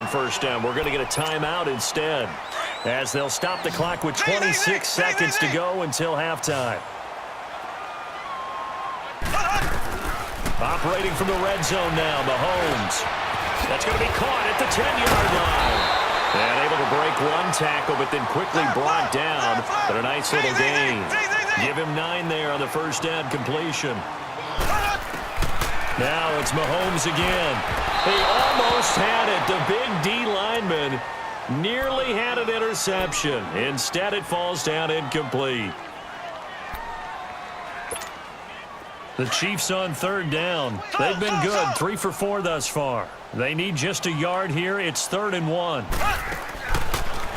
first down. We're going to get a timeout instead, as they'll stop the clock with 26 seconds to go until halftime. Operating from the red zone now, Mahomes. That's going to be caught at the 10-yard line. And able to break one tackle, but then quickly brought down. But a nice little gain. Give him 9 there on the first down completion. Now it's Mahomes again. He almost had it. The big D lineman nearly had an interception. Instead, it falls down incomplete. The Chiefs on third down. They've been good, 3 for 4 thus far. They need just a yard here. It's 3rd and 1.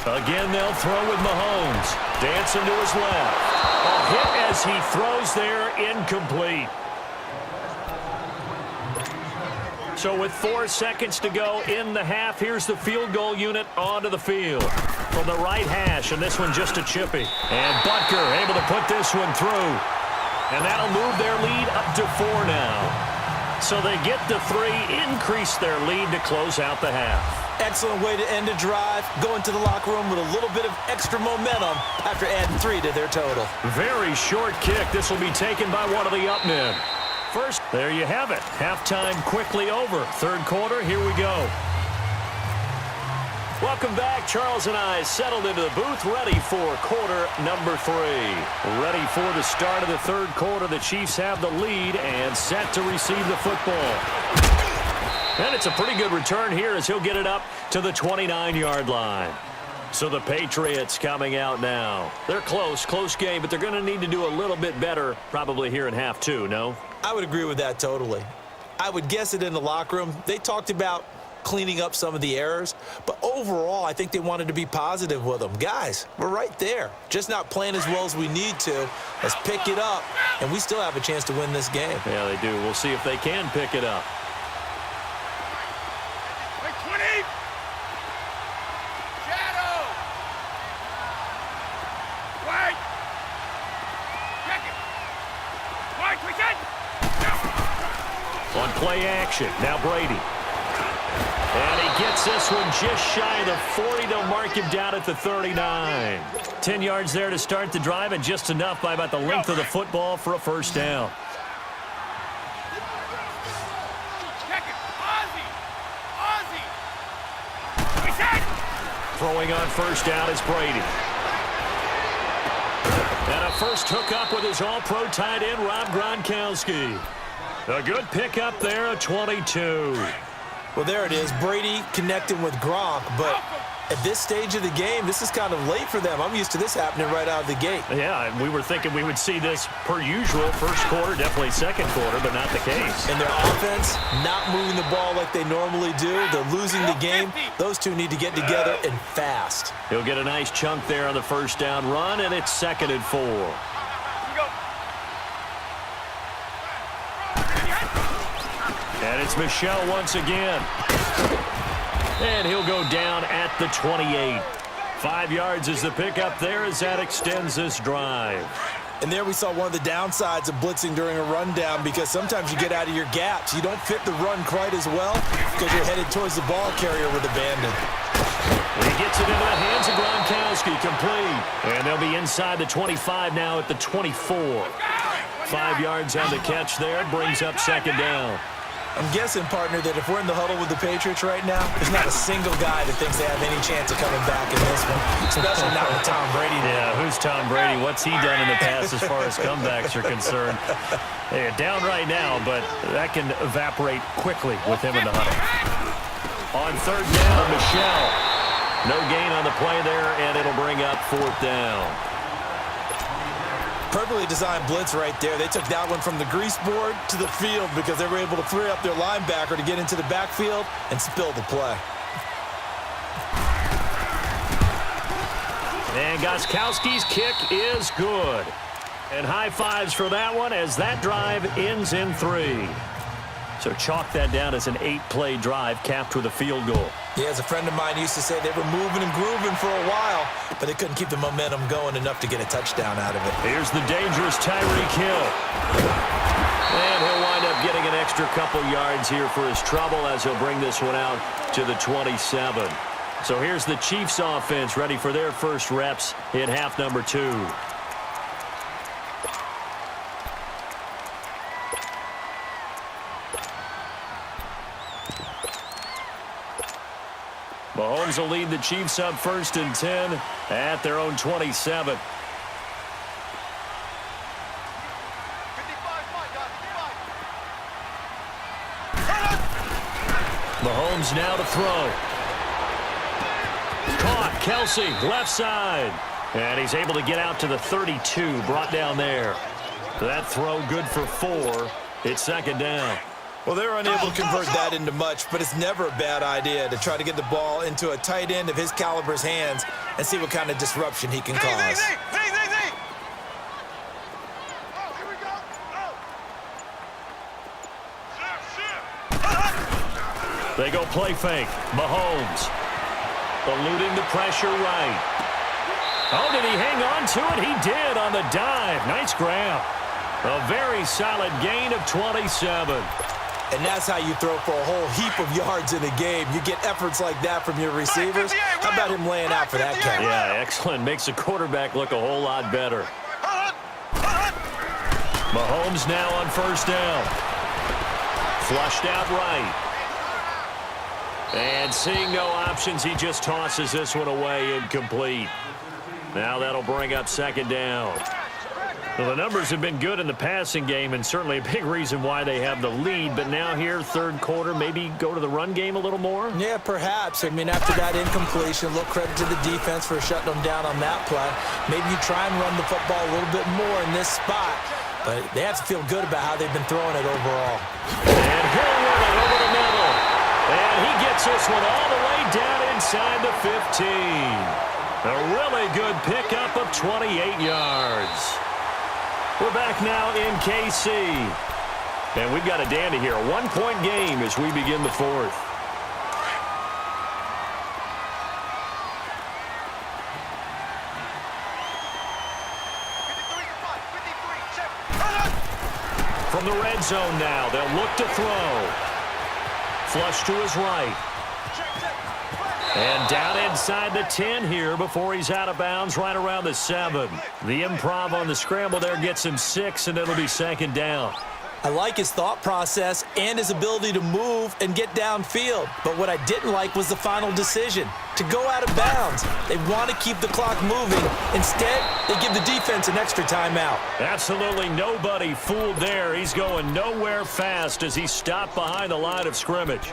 Again, they'll throw with Mahomes. Dancing to his left. A hit as he throws there, incomplete. So with 4 seconds to go in the half, here's the field goal unit onto the field. From the right hash, and this one just a chippy. And Butker able to put this one through. And that'll move their lead up to 4 now. So they get the 3, increase their lead to close out the half. Excellent way to end a drive. Go into the locker room with a little bit of extra momentum after adding 3 to their total. Very short kick. This will be taken by one of the up men. First, there you have it. Halftime quickly over. Third quarter, here we go. Welcome back. Charles and I settled into the booth, ready for quarter number 3. Ready for the start of the third quarter. The Chiefs have the lead and set to receive the football. And it's a pretty good return here as he'll get it up to the 29-yard line. So the Patriots coming out now. They're close game, but they're going to need to do a little bit better probably here in half 2, no? I would agree with that totally. I would guess it in the locker room. They talked about cleaning up some of the errors, but overall I think they wanted to be positive with them. Guys, we're right there, just not playing as well as we need to. Let's pick it up, and we still have a chance to win this game. Yeah, they do. We'll see if they can pick it up. On play action, now Brady. And he gets this one just shy of the 40. They'll mark him down at the 39. 10 yards there to start the drive, and just enough by about the length of the football for a first down. Throwing on first down is Brady. And a first hookup with his all-pro tight end, Rob Gronkowski. A good pickup there, a 22. Well, there it is. Brady connecting with Gronk, but at this stage of the game, this is kind of late for them. I'm used to this happening right out of the gate. Yeah, we were thinking we would see this per usual. First quarter, definitely second quarter, but not the case. And their offense not moving the ball like they normally do. They're losing the game. Those two need to get together and fast. He'll get a nice chunk there on the first down run, and it's 2nd and 4. And it's Michel once again. And he'll go down at the 28. 5 yards is the pickup there as that extends this drive. And there we saw one of the downsides of blitzing during a rundown, because sometimes you get out of your gaps. You don't fit the run quite as well because you're headed towards the ball carrier with abandon. He gets it into the hands of Gronkowski, complete. And they'll be inside the 25 now at the 24. 5 yards on the catch there, brings up 2nd down. I'm guessing, partner, that if we're in the huddle with the Patriots right now, there's not a single guy that thinks they have any chance of coming back in this one, especially not with Tom Brady. Yeah, who's Tom Brady? What's he done in the past as far as comebacks are concerned? They're down right now, but that can evaporate quickly with him in the huddle. On third down, Michel. No gain on the play there, and it'll bring up 4th down. Perfectly designed blitz right there. They took that one from the grease board to the field because they were able to free up their linebacker to get into the backfield and spill the play. And Gostkowski's kick is good. And high fives for that one as that drive ends in 3. So chalk that down as an 8-play drive capped with a field goal. Yeah, as a friend of mine used to say, they were moving and grooving for a while, but they couldn't keep the momentum going enough to get a touchdown out of it. Here's the dangerous Tyreek Hill. And he'll wind up getting an extra couple yards here for his trouble as he'll bring this one out to the 27. So here's the Chiefs offense ready for their first reps in half number 2. Mahomes will lead the Chiefs up 1st and 10 at their own 27. Mahomes now to throw. Caught. Kelsey, left side. And he's able to get out to the 32, brought down there. That throw good for 4. It's 2nd down. Well, they're unable to convert that into much, but it's never a bad idea to try to get the ball into a tight end of his caliber's hands and see what kind of disruption he can cause. They go play fake. Mahomes eluding the pressure right. Oh, did he hang on to it? He did on the dive. Nice grab. A very solid gain of 27. And that's how you throw for a whole heap of yards in a game. You get efforts like that from your receivers. How about him laying out for that catch? Yeah, excellent. Makes the quarterback look a whole lot better. Mahomes now on 1st down. Flushed out right. And seeing no options, he just tosses this one away incomplete. Now that'll bring up 2nd down. Well, the numbers have been good in the passing game and certainly a big reason why they have the lead. But now here, 3rd quarter, maybe go to the run game a little more? Yeah, perhaps. I mean, after that incompletion, a little credit to the defense for shutting them down on that play. Maybe you try and run the football a little bit more in this spot. But they have to feel good about how they've been throwing it overall. And he'll run it over the middle. And he gets this one all the way down inside the 15. A really good pickup of 28 yards. We're back now in KC. And we've got a dandy here. A 1-point game as we begin the 4th. From the red zone now, they'll look to throw. Flush to his right. And down inside the 10 here before he's out of bounds right around the 7. The improv on the scramble there gets him 6, and it'll be 2nd down. I like his thought process and his ability to move and get downfield. But what I didn't like was the final decision, to go out of bounds. They want to keep the clock moving. Instead, they give the defense an extra timeout. Absolutely nobody fooled there. He's going nowhere fast as he's stopped behind the line of scrimmage.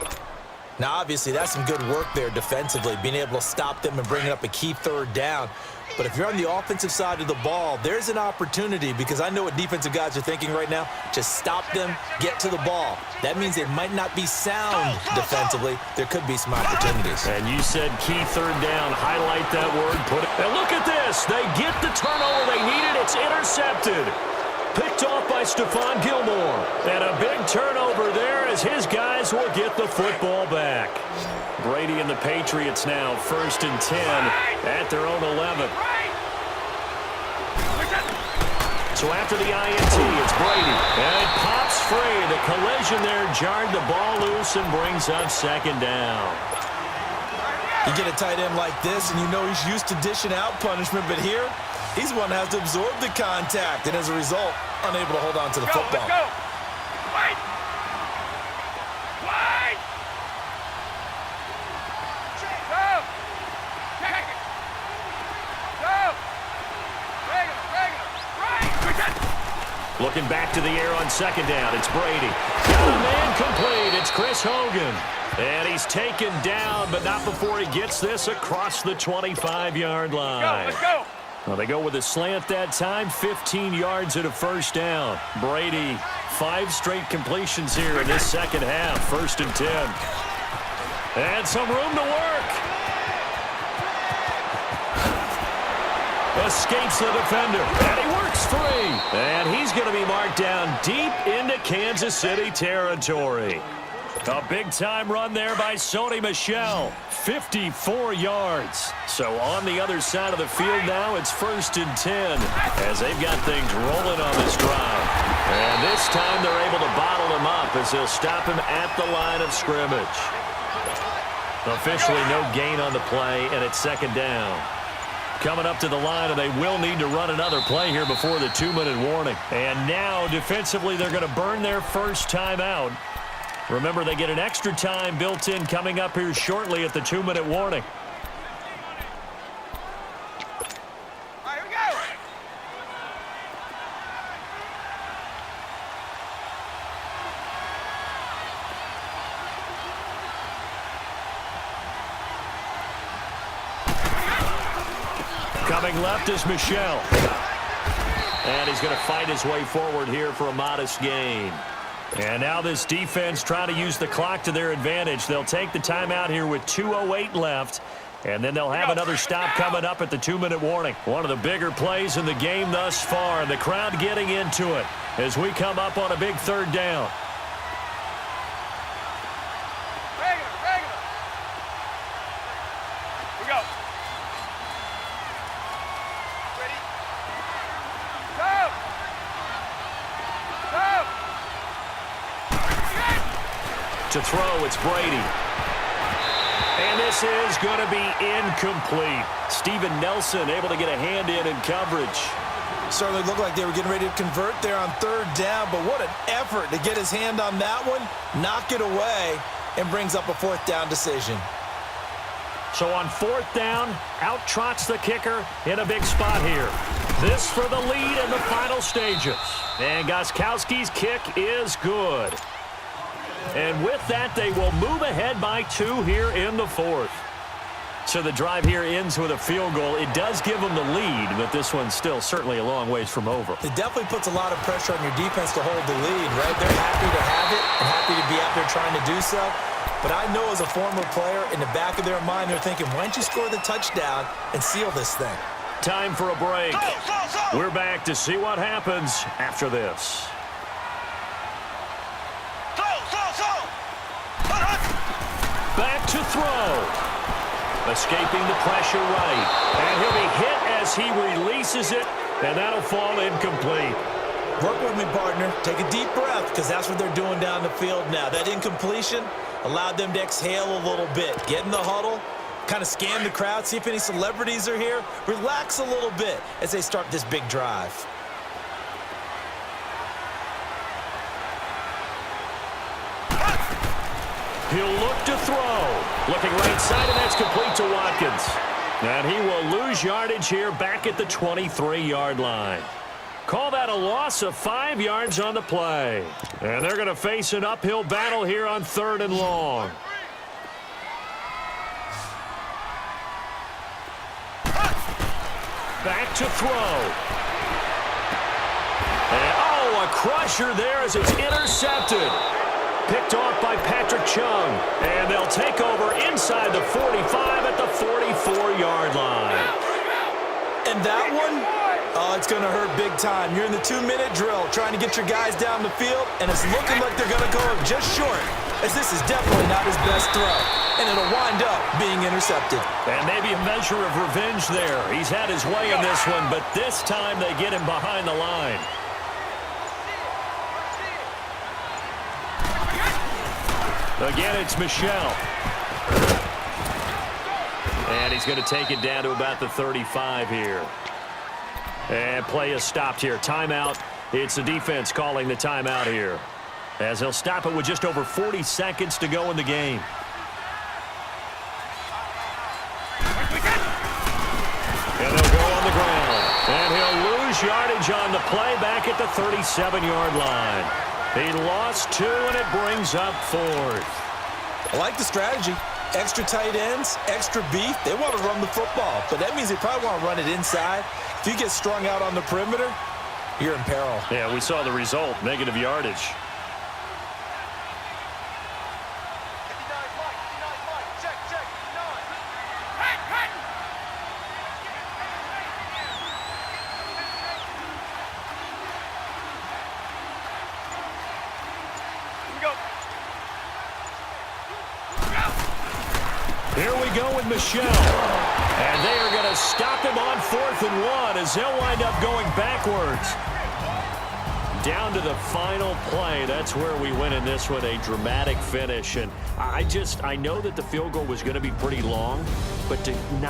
Now, obviously, that's some good work there defensively, being able to stop them and bring up a key 3rd down. But if you're on the offensive side of the ball, there's an opportunity, because I know what defensive guys are thinking right now. Just stop them, get to the ball. That means they might not be sound defensively. There could be some opportunities. And you said key 3rd down. Highlight that word. Put it. And look at this. They get the turnover they needed. It's intercepted. Picked off by Stephon Gilmore. And a big turnover there as his guys will get the football back. Brady and the Patriots now 1st and 10 at their own 11. So after the INT, it's Brady. And it pops free. The collision there jarred the ball loose and brings up 2nd down. You get a tight end like this, and you know he's used to dishing out punishment, but here, he's the one that has to absorb the contact, and as a result, unable to hold on to the football. Let's go. Wait. Wait. Go. Check it. Go. Regular. Looking back to the air on 2nd down. It's Brady. Got a man complete. It's Chris Hogan. And he's taken down, but not before he gets this across the 25-yard line. Let's go. Well, they go with a slant that time, 15 yards at a 1st down. Brady, 5 straight completions here in this 2nd half, 1st and 10. And some room to work. Escapes the defender, and he works free. And he's going to be marked down deep into Kansas City territory. A big-time run there by Sony Michel. 54 yards. So on the other side of the field now, it's 1st and 10 as they've got things rolling on this drive. And this time they're able to bottle him up as they'll stop him at the line of scrimmage. Officially no gain on the play, and it's 2nd down. Coming up to the line, and they will need to run another play here before the 2-minute warning. And now defensively they're going to burn their first timeout. Remember, they get an extra time built in coming up here shortly at the 2-minute warning. All right, here we go. Coming left is Michel. And he's going to fight his way forward here for a modest gain. And now this defense trying to use the clock to their advantage. They'll take the timeout here with 2:08 left. And then they'll have another stop coming up at the 2-minute warning. One of the bigger plays in the game thus far. And the crowd getting into it as we come up on a big 3rd down. Regular. Here we go. Ready? Go! Go! To throw, it's Brady. And this is going to be incomplete. Steven Nelson able to get a hand in coverage. Certainly looked like they were getting ready to convert there on 3rd down, but what an effort to get his hand on that one, knock it away, and brings up a 4th down decision. So on 4th down, out trots the kicker in a big spot here. This for the lead in the final stages. And Gostkowski's kick is good. And with that, they will move ahead by 2 here in the 4th. So the drive here ends with a field goal. It does give them the lead, but this one's still certainly a long ways from over. It definitely puts a lot of pressure on your defense to hold the lead, right? They're happy to have it and happy to be out there trying to do so. But I know as a former player, in the back of their mind, they're thinking, why don't you score the touchdown and seal this thing? Time for a break. We're back to see what happens after this. Back to throw. Escaping the pressure right. And he'll be hit as he releases it, and that'll fall incomplete. Work with me, partner. Take a deep breath, because that's what they're doing down the field now. That incompletion allowed them to exhale a little bit. Get in the huddle, kind of scan the crowd, see if any celebrities are here. Relax a little bit as they start this big drive. He'll look to throw. Looking right side, and that's complete to Watkins. And he will lose yardage here back at the 23-yard line. Call that a loss of 5 yards on the play. And they're going to face an uphill battle here on 3rd and long. Back to throw. And, oh, a crusher there as it's intercepted. Picked off by Patrick Chung. And they'll take over inside the 45 at the 44-yard line. And that one, oh, it's going to hurt big time. You're in the 2-minute drill trying to get your guys down the field, and it's looking like they're going to go just short, as this is definitely not his best throw. And it'll wind up being intercepted. And maybe a measure of revenge there. He's had his way in this one, but this time they get him behind the line. Again, it's Michel. And he's going to take it down to about the 35 here. And play is stopped here. Timeout. It's the defense calling the timeout here, as they'll stop it with just over 40 seconds to go in the game. And they'll go on the ground. And he'll lose yardage on the play back at the 37-yard line. He lost 2, and it brings up 4th. I like the strategy. Extra tight ends, extra beef. They want to run the football, but that means they probably want to run it inside. If you get strung out on the perimeter, you're in peril. Yeah, we saw the result, negative yardage. go with Michel. And they are going to stop him on 4th and 1 as they'll wind up going backwards. Down to the final play. That's where we win in this one, a dramatic finish. And I know that the field goal was going to be pretty long, but to not